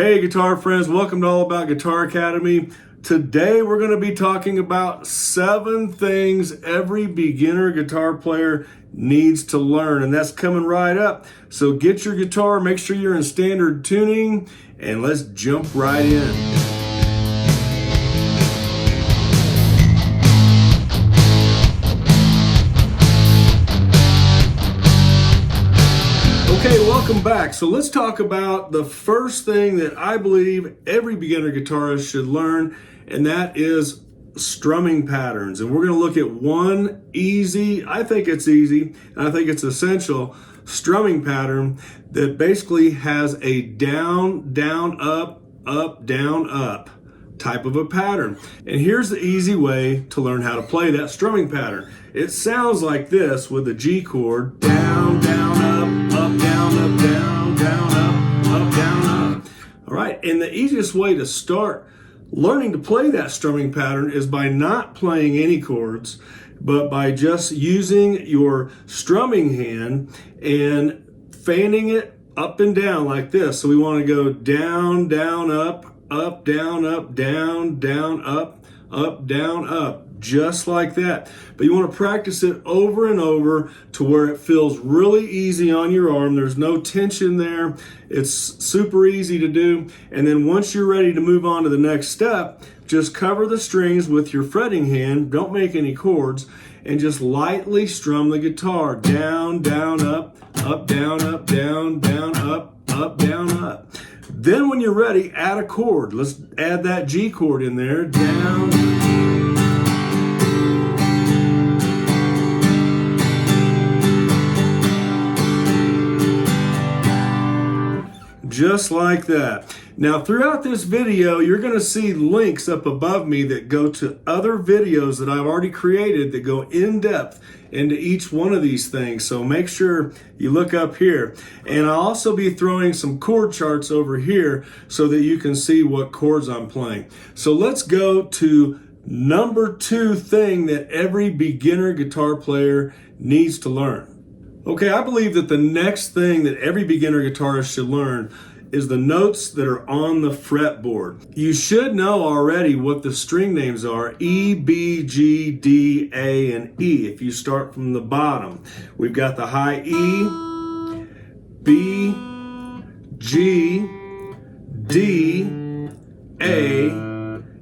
Hey guitar friends, welcome to All About Guitar Academy. Today we're going to be talking about 7 things every beginner guitar player needs to learn, and that's coming right up. So get your guitar, make sure you're in standard tuning, and let's jump right in. Okay, welcome back. So let's talk about the first thing that I believe every beginner guitarist should learn, and that is strumming patterns. And we're going to look at one easy, I think it's easy, and I think it's essential, strumming pattern that basically has a down, down, up, up, down, up type of a pattern. And here's the easy way to learn how to play that strumming pattern. It sounds like this with the G chord, down, down, up, down, up, down, down, up, down, up. All right, and the easiest way to start learning to play that strumming pattern is by not playing any chords, but by just using your strumming hand and fanning it up and down like this. So we want to go down, down, up, down, up, down, down, up, down, up. Just like that. But you want to practice it over and over to where it feels really easy on your arm. There's no tension there. It's super easy to do. And then once you're ready to move on to the next step, just cover the strings with your fretting hand. Don't make any chords. And just lightly strum the guitar. Down, down, up, down, down, up, down, up. Then when you're ready, add a chord. Let's add that G chord in there. Down. Just like that. Now throughout this video, you're going to see links up above me that go to other videos that I've already created that go in depth into each one of these things. So make sure you look up here. And I'll also be throwing some chord charts over here so that you can see what chords I'm playing. So let's go to number 2 thing that every beginner guitar player needs to learn. Okay, I believe that the next thing that every beginner guitarist should learn is the notes that are on the fretboard. You should know already what the string names are: E, B, G, D, A, and E. If you start from the bottom, we've got the high E, B, G, D, A,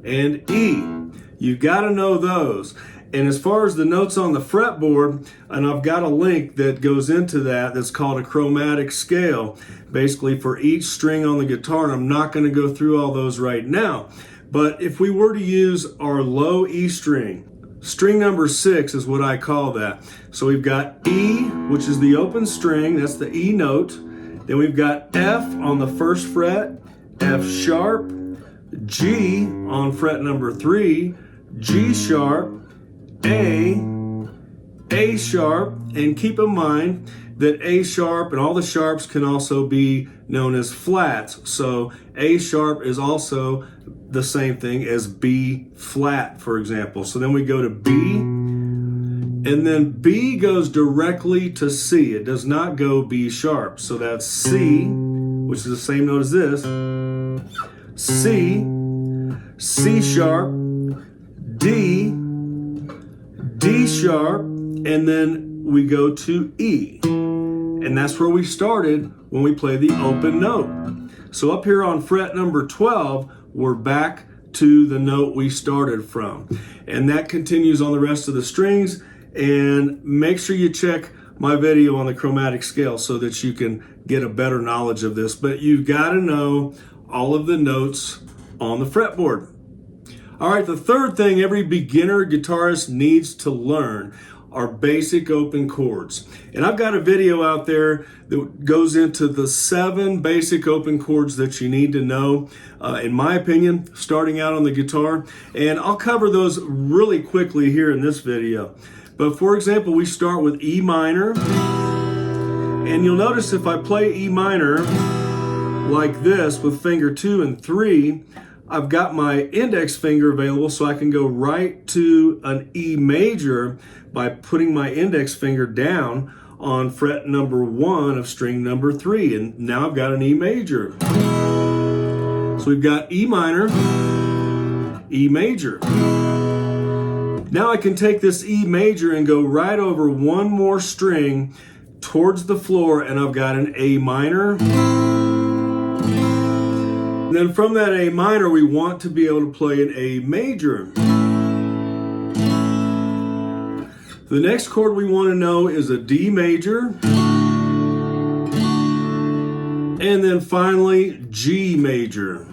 and E. You've got to know those. And as far as the notes on the fretboard, and I've got a link that goes into that that's called a chromatic scale, basically for each string on the guitar, and I'm not going to go through all those right now. But if we were to use our low E string, string number 6 is what I call that. So we've got E, which is the open string, that's the E note. Then we've got F on the 1st fret, F sharp, G on fret number 3, G sharp, A sharp, and keep in mind that A sharp and all the sharps can also be known as flats. So A sharp is also the same thing as B flat, for example. So then we go to B, and then B goes directly to C. It does not go B sharp. So that's C, which is the same note as this, C, C sharp, D, D sharp, and then we go to E. And that's where we started when we play the open note. So up here on fret number 12, we're back to the note we started from. And that continues on the rest of the strings. And make sure you check my video on the chromatic scale so that you can get a better knowledge of this. But you've got to know all of the notes on the fretboard. All right, the third thing every beginner guitarist needs to learn are basic open chords. And I've got a video out there that goes into the 7 basic open chords that you need to know, in my opinion, starting out on the guitar. And I'll cover those really quickly here in this video. But for example, we start with E minor. And you'll notice if I play E minor like this with finger 2 and 3, I've got my index finger available so I can go right to an E major by putting my index finger down on fret number 1 of string number 3. And now I've got an E major. So we've got E minor, E major. Now I can take this E major and go right over one more string towards the floor, and I've got an A minor. And then from that A minor, we want to be able to play an A major. The next chord we want to know is a D major. And then finally, G major.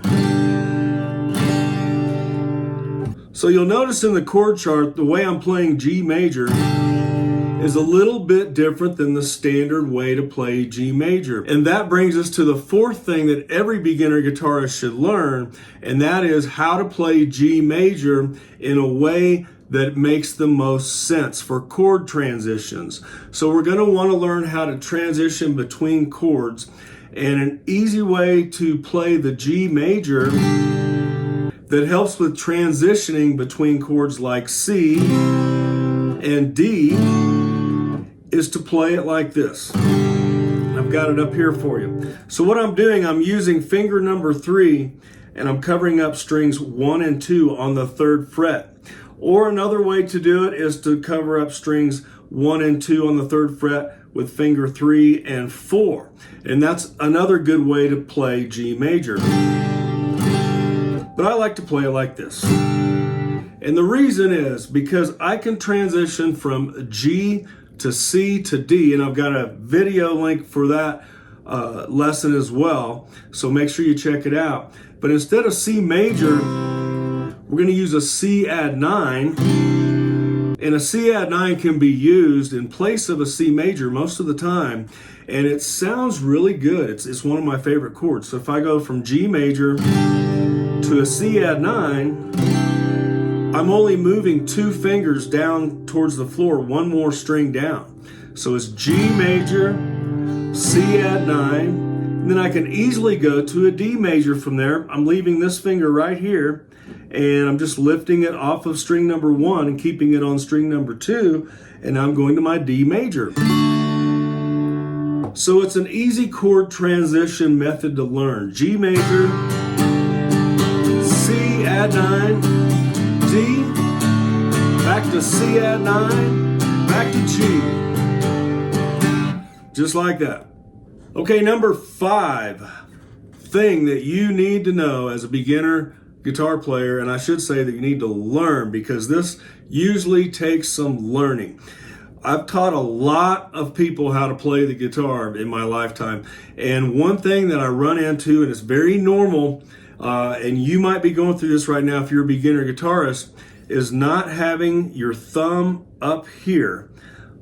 So you'll notice in the chord chart, the way I'm playing G major is a little bit different than the standard way to play G major. And that brings us to the fourth thing that every beginner guitarist should learn, and that is how to play G major in a way that makes the most sense for chord transitions. So we're going to want to learn how to transition between chords, and an easy way to play the G major that helps with transitioning between chords like C and D is to play it like this. I've got it up here for you. So what I'm doing, I'm using finger number 3 and I'm covering up strings 1 and 2 on the 3rd fret. Or another way to do it is to cover up strings 1 and 2 on the 3rd fret with finger 3 and 4. And that's another good way to play G major. But I like to play it like this. And the reason is because I can transition from G to C to D, and I've got a video link for that lesson as well, so make sure you check it out. But instead of C major, we're going to use a C add 9, and a C add 9 can be used in place of a C major most of the time, and it sounds really good. It's one of my favorite chords. So if I go from G major to a C add 9, I'm only moving 2 fingers down towards the floor, one more string down. So it's G major, C add 9, and then I can easily go to a D major from there. I'm leaving this finger right here, and I'm just lifting it off of string number 1 and keeping it on string number 2, and I'm going to my D major. So it's an easy chord transition method to learn. G major, C add 9, D, back to C add 9, back to G. Just like that. Okay, number 5 thing that you need to know as a beginner guitar player, and I should say that you need to learn, because this usually takes some learning. I've taught a lot of people how to play the guitar in my lifetime, and one thing that I run into, and it's very normal, and you might be going through this right now if you're a beginner guitarist, is not having your thumb up here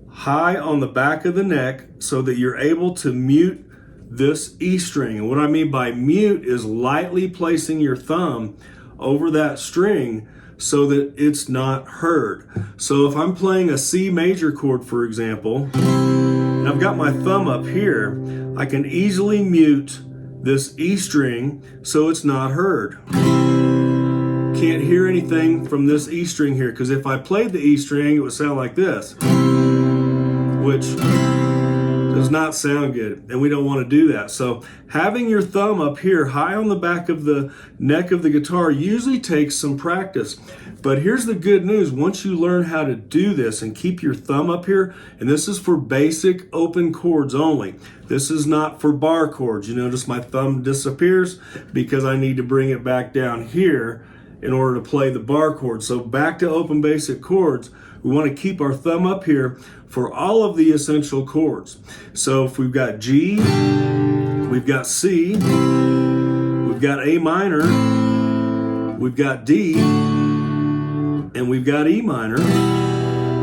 high on the back of the neck so that you're able to mute this E string. And what I mean by mute is lightly placing your thumb over that string so that it's not heard. So if I'm playing a C major chord, for example, and I've got my thumb up here, I can easily mute this E string so it's not heard. Can't hear anything from this E string here, because if I played the E string, it would sound like this, which does not sound good, and we don't want to do that. So having your thumb up here high on the back of the neck of the guitar usually takes some practice. But here's the good news. Once you learn how to do this and keep your thumb up here, and this is for basic open chords only. This is not for bar chords. You notice my thumb disappears because I need to bring it back down here in order to play the bar chord. So back to open basic chords, we want to keep our thumb up here for all of the essential chords. So if we've got G, we've got C, we've got A minor, we've got D, and we've got E minor,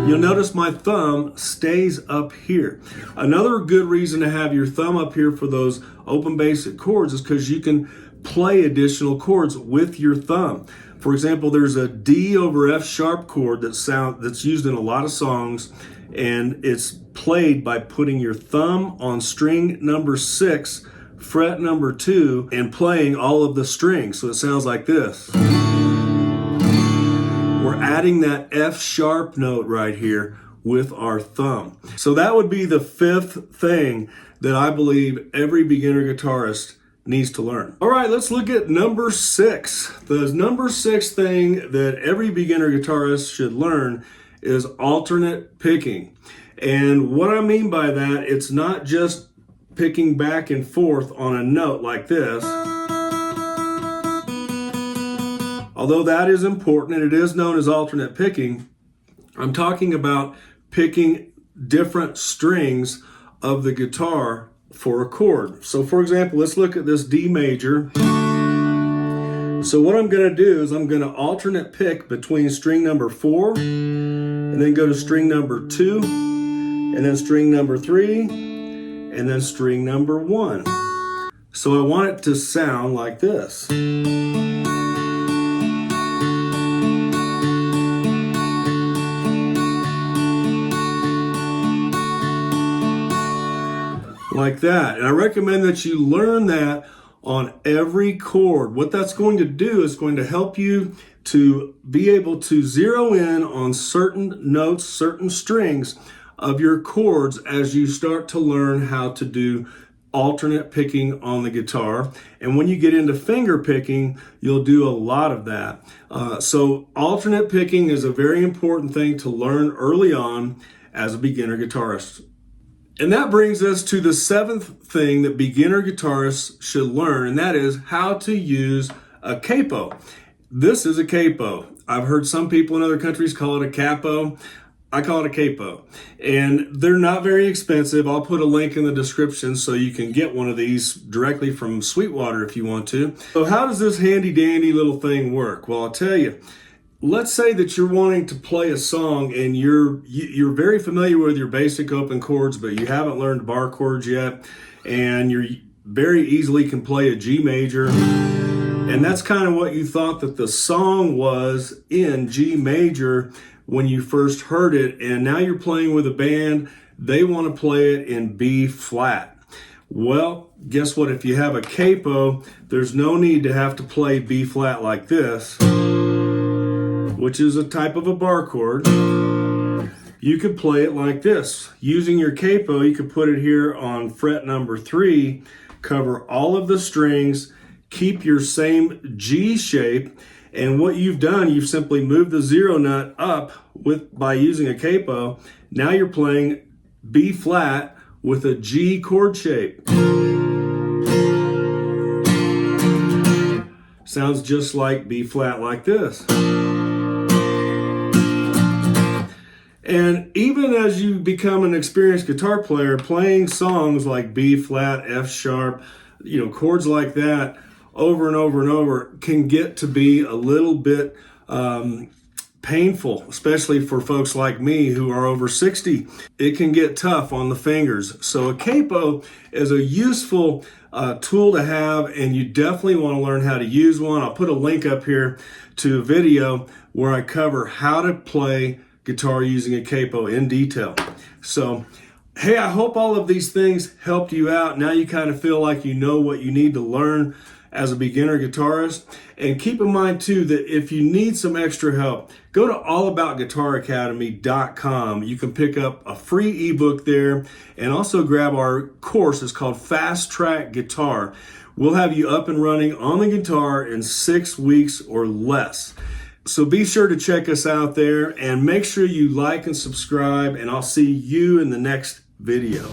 you'll notice my thumb stays up here. Another good reason to have your thumb up here for those open basic chords is because you can play additional chords with your thumb. For example, there's a D over F sharp chord that's used in a lot of songs, and it's played by putting your thumb on string number 6, fret number 2, and playing all of the strings. So it sounds like this. We're adding that F sharp note right here with our thumb. So that would be the 5th thing that I believe every beginner guitarist needs to learn. All right, let's look at number 6. The number 6 thing that every beginner guitarist should learn is alternate picking. And what I mean by that, it's not just picking back and forth on a note like this. Although that is important and it is known as alternate picking, I'm talking about picking different strings of the guitar for a chord. So for example, let's look at this D major. So what I'm going to do is I'm going to alternate pick between string number 4 and then go to string number 2 and then string number 3 and then string number 1. So I want it to sound like this. Like that. And I recommend that you learn that on every chord. What that's going to do is going to help you to be able to zero in on certain notes, certain strings of your chords as you start to learn how to do alternate picking on the guitar. And when you get into finger picking, you'll do a lot of that. So alternate picking is a very important thing to learn early on as a beginner guitarist. And that brings us to the 7th thing that beginner guitarists should learn, and that is how to use a capo. This is a capo. I've heard some people in other countries call it a capo. I call it a capo. And they're not very expensive. I'll put a link in the description so you can get one of these directly from Sweetwater if you want to. So how does this handy dandy little thing work? Well, I'll tell you. Let's say that you're wanting to play a song and you're very familiar with your basic open chords, but you haven't learned bar chords yet, and you very easily can play a G major. And that's kind of what you thought that the song was in G major when you first heard it, and now you're playing with a band, they want to play it in B flat. Well, guess what? If you have a capo, there's no need to have to play B flat like this, which is a type of a bar chord. You could play it like this. Using your capo, you could put it here on fret number 3, cover all of the strings, keep your same G shape, and what you've done, you've simply moved the 0 nut up by using a capo. Now you're playing B flat with a G chord shape. Sounds just like B flat like this. And even as you become an experienced guitar player, playing songs like B flat, F sharp, chords like that over and over and over can get to be a little bit painful, especially for folks like me who are over 60. It can get tough on the fingers. So a capo is a useful tool to have, and you definitely want to learn how to use one. I'll put a link up here to a video where I cover how to play guitar using a capo in detail. So, hey, I hope all of these things helped you out. Now you kind of feel like you know what you need to learn as a beginner guitarist. And keep in mind too that if you need some extra help, go to allaboutguitaracademy.com. You can pick up a free ebook there and also grab our course. It's called Fast Track Guitar. We'll have you up and running on the guitar in 6 weeks or less. So be sure to check us out there and make sure you like and subscribe, and I'll see you in the next video.